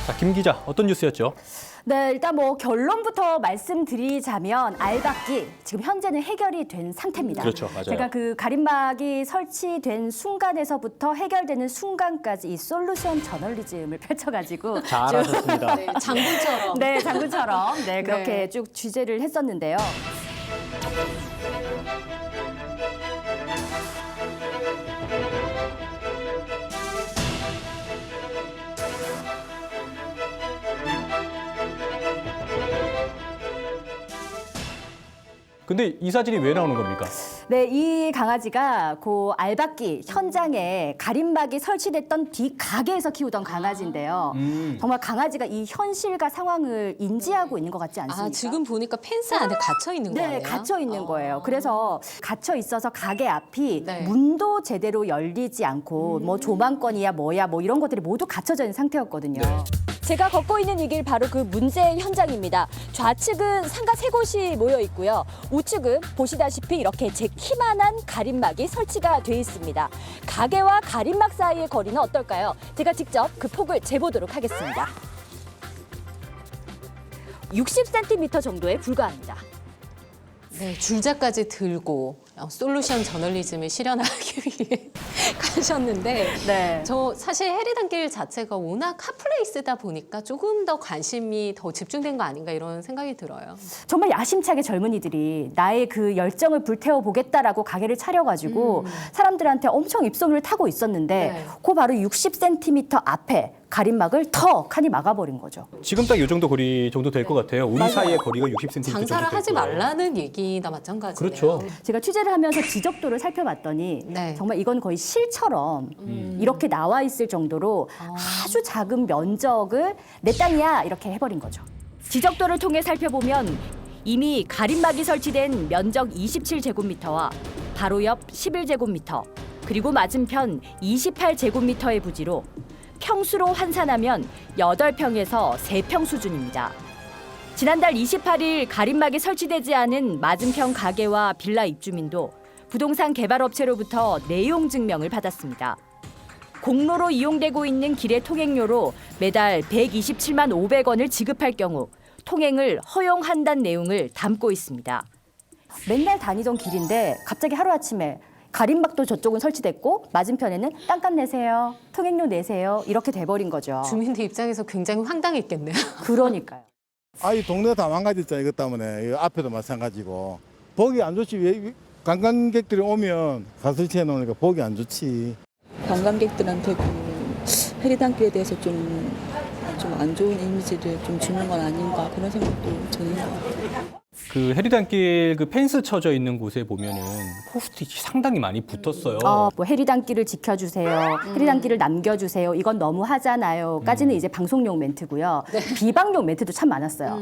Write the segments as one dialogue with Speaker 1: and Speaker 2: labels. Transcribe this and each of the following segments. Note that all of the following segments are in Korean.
Speaker 1: 자, 김 기자, 어떤 뉴스였죠?
Speaker 2: 네, 일단 뭐 결론부터 말씀드리자면 알박기 지금 현재는 해결이 된 상태입니다.
Speaker 1: 그렇죠, 맞아요.
Speaker 2: 제가 그 가림막이 설치된 순간에서부터 해결되는 순간까지 이 솔루션 저널리즘을 펼쳐가지고
Speaker 1: 잘하셨습니다.
Speaker 3: 네, 장군처럼.
Speaker 2: 네, 장군처럼 네, 그렇게
Speaker 3: 네.
Speaker 2: 쭉 취재를 했었는데요.
Speaker 1: 근데 이 사진이 왜 나오는 겁니까?
Speaker 2: 네, 이 강아지가 그 알박기 현장에 가림막이 설치됐던 뒤 가게에서 키우던 강아지인데요. 정말 강아지가 이 현실과 상황을 인지하고 있는 것 같지 않습니까?
Speaker 3: 아, 지금 보니까 펜스 안에 갇혀 있는 거예요?
Speaker 2: 네, 갇혀 있는 거예요. 그래서 갇혀 있어서 가게 앞이
Speaker 3: 네.
Speaker 2: 문도 제대로 열리지 않고 뭐 조망권이야 뭐야 뭐 이런 것들이 모두 갇혀져 있는 상태였거든요. 제가 걷고 있는 이 길 바로 그 문제 현장입니다. 좌측은 상가 세 곳이 모여 있고요. 우측은 보시다시피 이렇게 제 키만한 가림막이 설치가 돼 있습니다. 가게와 가림막 사이의 거리는 어떨까요? 제가 직접 그 폭을 재보도록 하겠습니다. 60cm 정도에 불과합니다.
Speaker 3: 네, 줄자까지 들고 솔루션 저널리즘을 실현하기 위해 가셨는데
Speaker 2: 네.
Speaker 3: 저 사실 해리단길 자체가 워낙 핫플레이스다 보니까 조금 더 관심이 더 집중된 거 아닌가 이런 생각이 들어요.
Speaker 2: 정말 야심차게 젊은이들이 나의 그 열정을 불태워 보겠다라고 가게를 차려가지고 사람들한테 엄청 입소문을 타고 있었는데
Speaker 3: 네.
Speaker 2: 그 바로 60cm 앞에 가림막을 턱하니 막아버린 거죠.
Speaker 1: 지금 딱 이 정도 거리 정도 될 것 같아요. 우리
Speaker 2: 맞아요.
Speaker 1: 사이의 거리가 60cm 정도
Speaker 3: 장사를 하지
Speaker 1: 되고요.
Speaker 3: 말라는 얘기나 마찬가지네요.
Speaker 1: 그렇죠.
Speaker 2: 제가 취재를 하면서 지적도를 살펴봤더니
Speaker 3: 네.
Speaker 2: 정말 이건 거의 실처럼 이렇게 나와 있을 정도로 아주 작은 면적을 내 땅이야 이렇게 해버린 거죠. 지적도를 통해 살펴보면 이미 가림막이 설치된 면적 27제곱미터와 바로 옆 11제곱미터 그리고 맞은편 28제곱미터의 부지로 평수로 환산하면 8평에서 3평 수준입니다. 지난달 28일 가림막이 설치되지 않은 맞은편 가게와 빌라 입주민도 부동산 개발업체로부터 내용 증명을 받았습니다. 공로로 이용되고 있는 길의 통행료로 매달 127만 500원을 지급할 경우 통행을 허용한다는 내용을 담고 있습니다. 맨날 다니던 길인데 갑자기 하루아침에 가림막도 저쪽은 설치됐고 맞은편에는 땅값 내세요, 통행료 내세요 이렇게 돼버린 거죠.
Speaker 3: 주민들 입장에서 굉장히 황당했겠네요.
Speaker 2: 그러니까요.
Speaker 4: 이 동네가 다 망가졌잖아. 이것 때문에. 이 앞에도 마찬가지고. 보기 안 좋지. 왜 관광객들이 오면 가설치해 놓으니까 보기 안 좋지.
Speaker 5: 관광객들한테도 해리단길에 대해서 좀 안 좋은 이미지를 좀 주는 건 아닌가 그런 생각도 드는 것 같아요.
Speaker 1: 그 해리단길 그 펜스 쳐져 있는 곳에 보면은 포스트잇이 상당히 많이 붙었어요.
Speaker 2: 뭐 해리단길을 지켜주세요, 해리단길을 남겨주세요. 이건 너무 하잖아요.까지는 이제 방송용 멘트고요. 비방용 멘트도 참 많았어요.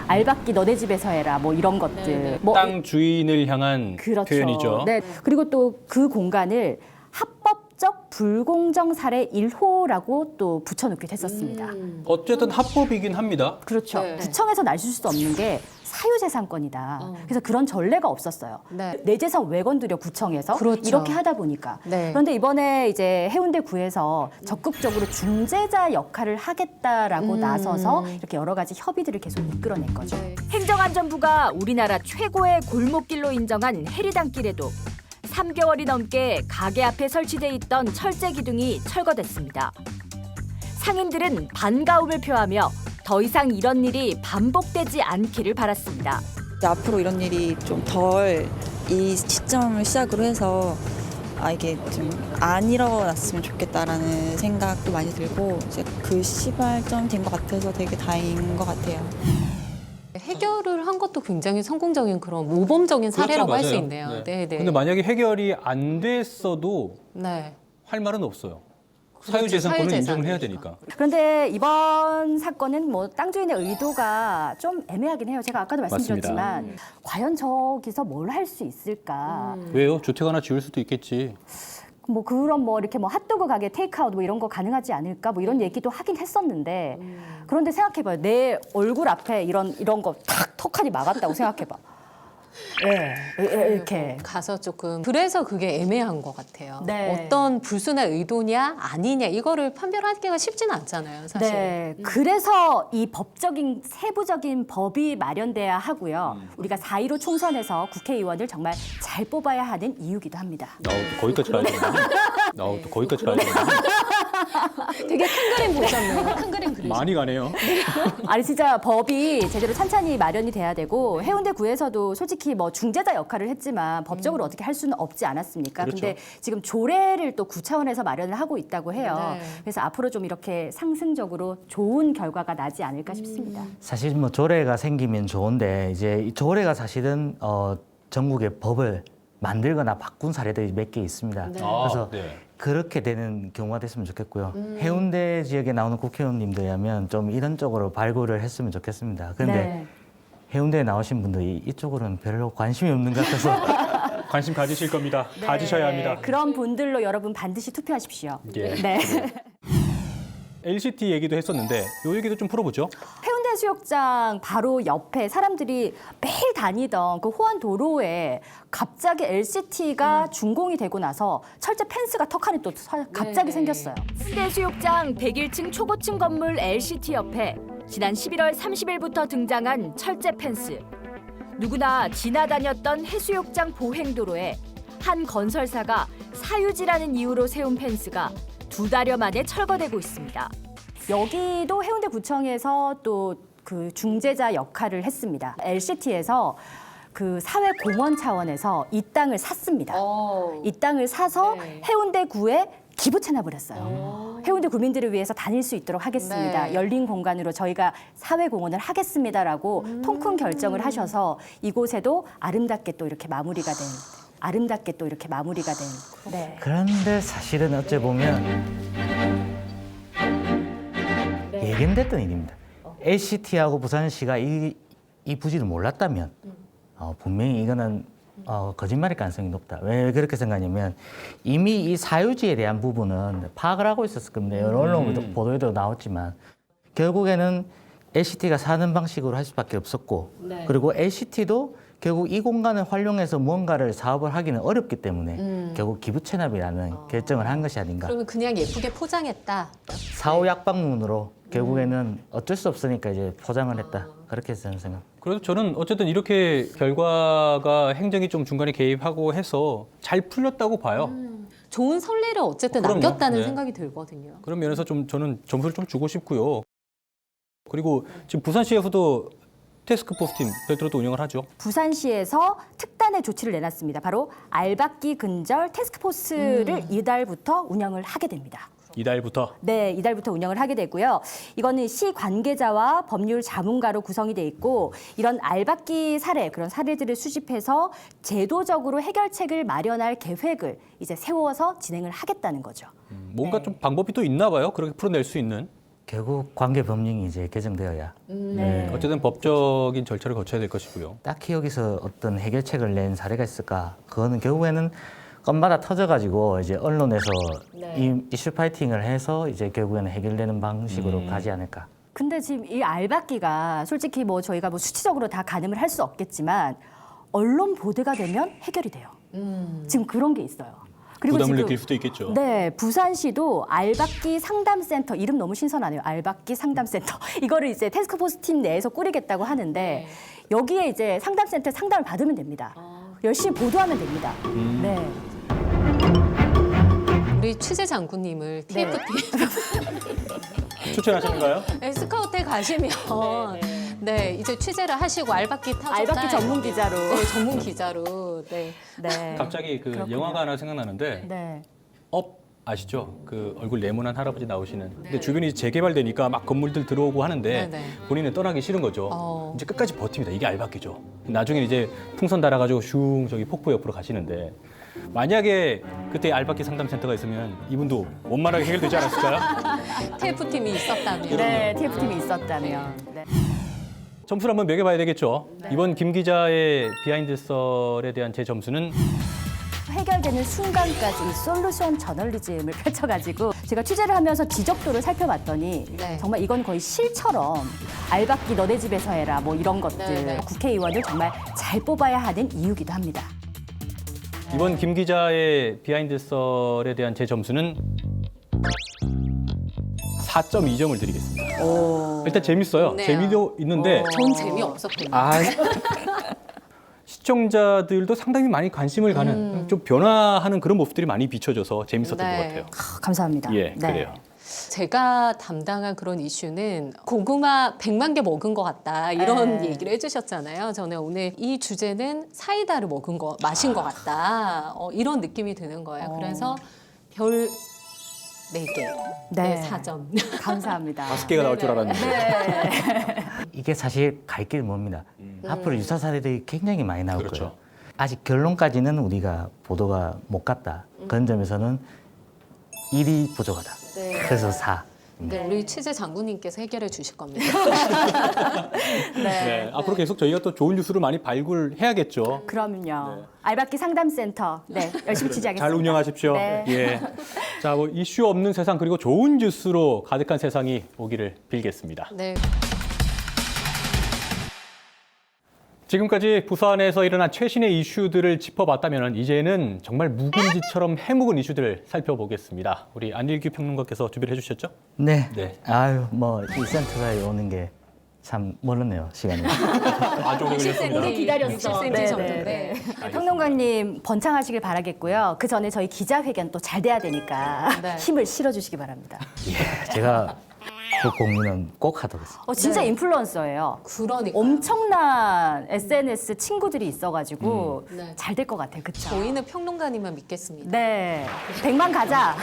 Speaker 2: 알박기 너네 집에서 해라 뭐 이런 것들. 뭐
Speaker 1: 땅 주인을 향한
Speaker 2: 그렇죠.
Speaker 1: 표현이죠.
Speaker 2: 네. 그리고 또 그 공간을 합법적 불공정 사례 1호라고 또 붙여놓기도 했었습니다.
Speaker 1: 어쨌든 합법이긴 합니다.
Speaker 2: 그렇죠.
Speaker 3: 네.
Speaker 2: 구청에서 날줄 수 없는 게 사유재산권이다. 그래서 그런 전례가 없었어요.
Speaker 3: 네.
Speaker 2: 내 재산 왜 건드려 구청에서
Speaker 3: 그렇죠.
Speaker 2: 이렇게 하다 보니까.
Speaker 3: 네.
Speaker 2: 그런데 이번에 이제 해운대구에서 적극적으로 중재자 역할을 하겠다라고 나서서 이렇게 여러 가지 협의들을 계속 이끌어낸 거죠.
Speaker 3: 네.
Speaker 2: 행정안전부가 우리나라 최고의 골목길로 인정한 해리단길에도 3개월이 넘게 가게 앞에 설치돼 있던 철제 기둥이 철거됐습니다. 상인들은 반가움을 표하며 더 이상 이런 일이 반복되지 않기를 바랐습니다.
Speaker 5: 앞으로 이런 일이 좀 덜 이 시점을 시작으로 해서 이게 좀 안 일어났으면 좋겠다라는 생각도 많이 들고 이제 그 시발점 된 것 같아서 되게 다행인 것 같아요.
Speaker 3: 해결을 한 것도 굉장히 성공적인 그런 모범적인 사례라고 할 수
Speaker 1: 맞아요.
Speaker 3: 있네요.
Speaker 1: 네.
Speaker 3: 네, 네.
Speaker 1: 근데 만약에 해결이 안 됐어도
Speaker 3: 네.
Speaker 1: 할 말은 없어요.
Speaker 3: 그렇죠.
Speaker 1: 사유재산권을
Speaker 3: 사유재산이니까.
Speaker 1: 인정을 해야 되니까.
Speaker 2: 그런데 이번 사건은 뭐 땅 주인의 의도가 좀 애매하긴 해요. 제가 아까도 말씀드렸지만 과연 저기서 뭘 할 수 있을까?
Speaker 1: 왜요? 주택 하나 지을 수도 있겠지.
Speaker 2: 뭐 그런 뭐 이렇게 뭐 핫도그 가게 테이크아웃 뭐 이런 거 가능하지 않을까? 뭐 이런 얘기도 하긴 했었는데 그런데 생각해봐요. 내 얼굴 앞에 이런 거 탁 턱하니 막았다고 생각해봐. 이렇게.
Speaker 3: 가서 조금 그래서 그게 애매한 것 같아요.
Speaker 2: 네.
Speaker 3: 어떤 불순한 의도냐 아니냐 이거를 판별하기가 쉽지는 않잖아요, 사실.
Speaker 2: 네, 그래서 이 법적인 세부적인 법이 마련돼야 하고요. 우리가 4.15 총선에서 국회의원을 정말 잘 뽑아야 하는 이유기도 합니다.
Speaker 1: 또 거기까지 가야 되나? 또 거기까지 가야 되나?
Speaker 3: 되게 큰 그림 보셨네요. 큰 그림 그리셨어요.
Speaker 1: 많이 가네요.
Speaker 2: 아니 진짜 법이 제대로 찬찬히 마련이 돼야 되고 해운대 구에서도 솔직히 뭐 중재자 역할을 했지만 법적으로 어떻게 할 수는 없지 않았습니까?
Speaker 1: 그렇죠.
Speaker 2: 근데 지금 조례를 또 구 차원에서 마련을 하고 있다고 해요.
Speaker 3: 네.
Speaker 2: 그래서 앞으로 좀 이렇게 상승적으로 좋은 결과가 나지 않을까 싶습니다.
Speaker 6: 사실 뭐 조례가 생기면 좋은데 이제 이 조례가 사실은 전국의 법을 만들거나 바꾼 사례들이 몇 개 있습니다.
Speaker 3: 네.
Speaker 6: 그래서
Speaker 1: 네.
Speaker 6: 그렇게 되는 경우가 됐으면 좋겠고요. 해운대 지역에 나오는 국회의원님들이라면 좀 이런 쪽으로 발굴을 했으면 좋겠습니다. 그런데
Speaker 2: 네.
Speaker 6: 해운대에 나오신 분들이 이쪽으로는 별로 관심이 없는 것 같아서
Speaker 1: 관심 가지실 겁니다. 가지셔야 합니다.
Speaker 2: 그런 분들로 여러분 반드시 투표하십시오.
Speaker 1: 예.
Speaker 2: 네.
Speaker 1: LCT 얘기도 했었는데 요 얘기도 좀 풀어보죠.
Speaker 2: 해운대 해수욕장 바로 옆에 사람들이 매일 다니던 그 호안 도로에 갑자기 LCT가 준공이 되고 나서 철제 펜스가 턱하니 또 갑자기
Speaker 3: 네.
Speaker 2: 생겼어요. 해운대 해수욕장 101층 초고층 건물 LCT 옆에 지난 11월 30일부터 등장한 철제 펜스. 누구나 지나다녔던 해수욕장 보행도로에 한 건설사가 사유지라는 이유로 세운 펜스가 2달여 만에 철거되고 있습니다. 여기도 해운대구청에서 또 그 중재자 역할을 했습니다. LCT에서 그 사회공헌 차원에서 이 땅을 샀습니다. 이 땅을 사서
Speaker 3: 네.
Speaker 2: 해운대구에 기부 체납을 했어요. 해운대 구민들을 위해서 다닐 수 있도록 하겠습니다.
Speaker 3: 네.
Speaker 2: 열린 공간으로 저희가 사회공헌을 하겠습니다라고 통큰 결정을 하셔서 이곳에도 아름답게 또 이렇게 마무리가 된 네.
Speaker 6: 그런데 사실은 어째 보면 예견됐던 일입니다. LCT하고 부산시가 이 부지를 몰랐다면 분명히 이거는 거짓말일 가능성이 높다. 왜 그렇게 생각하냐면 이미 이 사유지에 대한 부분은 파악을 하고 있었을 겁니다. 여러 언론 보도에도 나왔지만 결국에는 LCT가 사는 방식으로 할 수밖에 없었고 그리고 LCT도 결국 이 공간을 활용해서 무언가를 사업을 하기는 어렵기 때문에 결국 기부 체납이라는 결정을 한 것이 아닌가.
Speaker 3: 그러면 그냥 예쁘게 포장했다.
Speaker 6: 사후 약방문으로 결국에는 어쩔 수 없으니까 이제 포장을 했다. 그렇게 저는 생각.
Speaker 1: 그래서 저는 어쨌든 이렇게 결과가 행정이 좀 중간에 개입하고 해서 잘 풀렸다고 봐요.
Speaker 3: 좋은 선례를 어쨌든
Speaker 1: 그럼요.
Speaker 3: 남겼다는
Speaker 1: 네.
Speaker 3: 생각이 들거든요.
Speaker 1: 그런 면에서 좀 저는 점수를 좀 주고 싶고요. 그리고 지금 부산시에서도 태스크포스팀 별도로 또 운영을 하죠.
Speaker 2: 부산시에서 특단의 조치를 내놨습니다. 바로 알박기 근절 태스크포스를 이달부터 운영을 하게 됩니다.
Speaker 1: 이달부터.
Speaker 2: 네, 이달부터 운영을 하게 되고요. 이거는 시 관계자와 법률 자문가로 구성이 돼 있고 이런 알박기 사례, 그런 사례들을 수집해서 제도적으로 해결책을 마련할 계획을 이제 세워서 진행을 하겠다는 거죠.
Speaker 1: 뭔가 좀 방법이 또 있나 봐요. 그렇게 풀어낼 수 있는.
Speaker 6: 결국 관계 법령이 이제 개정되어야
Speaker 2: 네.
Speaker 1: 어쨌든 법적인 절차를 거쳐야 될 것이고요.
Speaker 6: 딱히 여기서 어떤 해결책을 낸 사례가 있을까? 그거는 결국에는 건마다 터져가지고 이제 언론에서 이 이슈 파이팅을 해서 이제 결국에는 해결되는 방식으로 가지 않을까.
Speaker 2: 근데 지금 이 알박기가 솔직히 뭐 저희가 뭐 수치적으로 다 가늠을 할 수 없겠지만 언론 보도가 되면 해결이 돼요. 지금 그런 게 있어요. 그리고
Speaker 1: 부담을
Speaker 2: 지금
Speaker 1: 느낄 수도 있겠죠.
Speaker 2: 네, 부산시도 알박기 상담센터 이름 너무 신선하네요. 알박기 상담센터 이거를 이제 태스크포스 팀 내에서 꾸리겠다고 하는데 여기에 이제 상담센터 상담을 받으면 됩니다. 열심히 보도하면 됩니다. 네.
Speaker 3: 우리 취재 장군님을 TFT
Speaker 1: 추천하시는가요?
Speaker 3: 스카우트에 가시면 네, 이제 취재를 하시고 알박기 타셨다.
Speaker 2: 알박기 전문 기자로.
Speaker 3: 네, 전문 기자로. 네.
Speaker 2: 네.
Speaker 1: 갑자기 그
Speaker 2: 그렇군요.
Speaker 1: 영화가 하나 생각나는데
Speaker 2: 네.
Speaker 1: 업 아시죠? 그 얼굴 네모난 할아버지 나오시는. 근데 주변이 재개발되니까 막 건물들 들어오고 하는데
Speaker 3: 네, 네.
Speaker 1: 본인은 떠나기 싫은 거죠.
Speaker 3: 어.
Speaker 1: 이제 끝까지 버팁니다. 이게 알박기죠. 나중에 이제 풍선 달아가지고 슝 저기 폭포 옆으로 가시는데 만약에 그때 알박기 상담센터가 있으면 이분도 원만하게 해결되지 않았을까요?
Speaker 3: TF팀이 있었다면.
Speaker 2: 네, TF팀이 있었다면. 네.
Speaker 1: 점수를 한번 매겨봐야 되겠죠. 이번 김 기자의 비하인드 썰에 대한 제 점수는
Speaker 2: 해결되는 순간까지 이 솔루션 저널리즘을 펼쳐가지고 제가 취재를 하면서 지적도를 살펴봤더니
Speaker 3: 네.
Speaker 2: 정말 이건 거의 실처럼 알박기 너네 집에서 해라 뭐 이런 것들
Speaker 3: 네.
Speaker 2: 국회의원을 정말 잘 뽑아야 하는 이유기도 합니다.
Speaker 1: 이번 김 기자의 비하인드 썰에 대한 제 점수는 4.2점을 드리겠습니다. 일단 재밌어요.
Speaker 3: 네.
Speaker 1: 재미도 있는데
Speaker 3: 전 재미없었거든요.
Speaker 1: 시청자들도 상당히 많이 관심을 가는 좀 변화하는 그런 모습들이 많이 비춰져서 재밌었던
Speaker 3: 네.
Speaker 1: 것 같아요.
Speaker 2: 감사합니다.
Speaker 1: 예,
Speaker 2: 네.
Speaker 1: 그래요.
Speaker 3: 제가 담당한 그런 이슈는 고구마 100만 개 먹은 것 같다 이런
Speaker 2: 네.
Speaker 3: 얘기를 해주셨잖아요. 저는 오늘 이 주제는 사이다를 마신 것 같다 이런 느낌이 드는 거예요. 그래서 별 4개,
Speaker 2: 네.
Speaker 3: 4점.
Speaker 2: 감사합니다.
Speaker 1: 5개가 나올 줄 알았는데.
Speaker 6: 이게 사실 갈 길이 멉니다. 앞으로 유사 사례들이 굉장히 많이 나올
Speaker 1: 그렇죠.
Speaker 6: 거예요. 아직 결론까지는 우리가 보도가 못 갔다. 그런 점에서는 1이 부족하다.
Speaker 3: 네.
Speaker 6: 그래서 4.
Speaker 3: 네, 우리 취재 장군님께서 해결해 주실 겁니다.
Speaker 1: 네, 앞으로 계속 저희가 또 좋은 뉴스를 많이 발굴해야겠죠.
Speaker 2: 그럼요. 알박기 상담센터 네 열심히 취재하겠습니다.
Speaker 1: 잘 운영하십시오.
Speaker 2: 네.
Speaker 1: 예. 자, 뭐 이슈 없는 세상 그리고 좋은 뉴스로 가득한 세상이 오기를 빌겠습니다.
Speaker 3: 네.
Speaker 1: 지금까지 부산에서 일어난 최신의 이슈들을 짚어봤다면 이제는 정말 묵은지처럼 해묵은 이슈들을 살펴보겠습니다. 우리 안일규 평론가께서 준비를 해주셨죠?
Speaker 6: 네.
Speaker 1: 네.
Speaker 6: 아유, 뭐 이 센터에 오는 게 참 멀었네요, 시간이.
Speaker 1: 아주 오래 걸렸습니다.
Speaker 2: 오래 기다렸어.
Speaker 3: 60cm
Speaker 2: 네,
Speaker 3: 정도인데.
Speaker 2: 평론가님 번창하시길 바라겠고요. 그 전에 저희 기자회견 또 잘 돼야 되니까
Speaker 3: 네.
Speaker 2: 힘을 실어주시기 바랍니다.
Speaker 6: 제가 그 공유는 꼭 하도록 하겠습니다.
Speaker 2: 진짜 인플루언서예요.
Speaker 3: 그러니까
Speaker 2: 엄청난 SNS 친구들이 있어가지고
Speaker 3: 네.
Speaker 2: 잘 될 것 같아요. 그쵸?
Speaker 3: 저희는 평론가님만 믿겠습니다.
Speaker 2: 네. 100만 가자.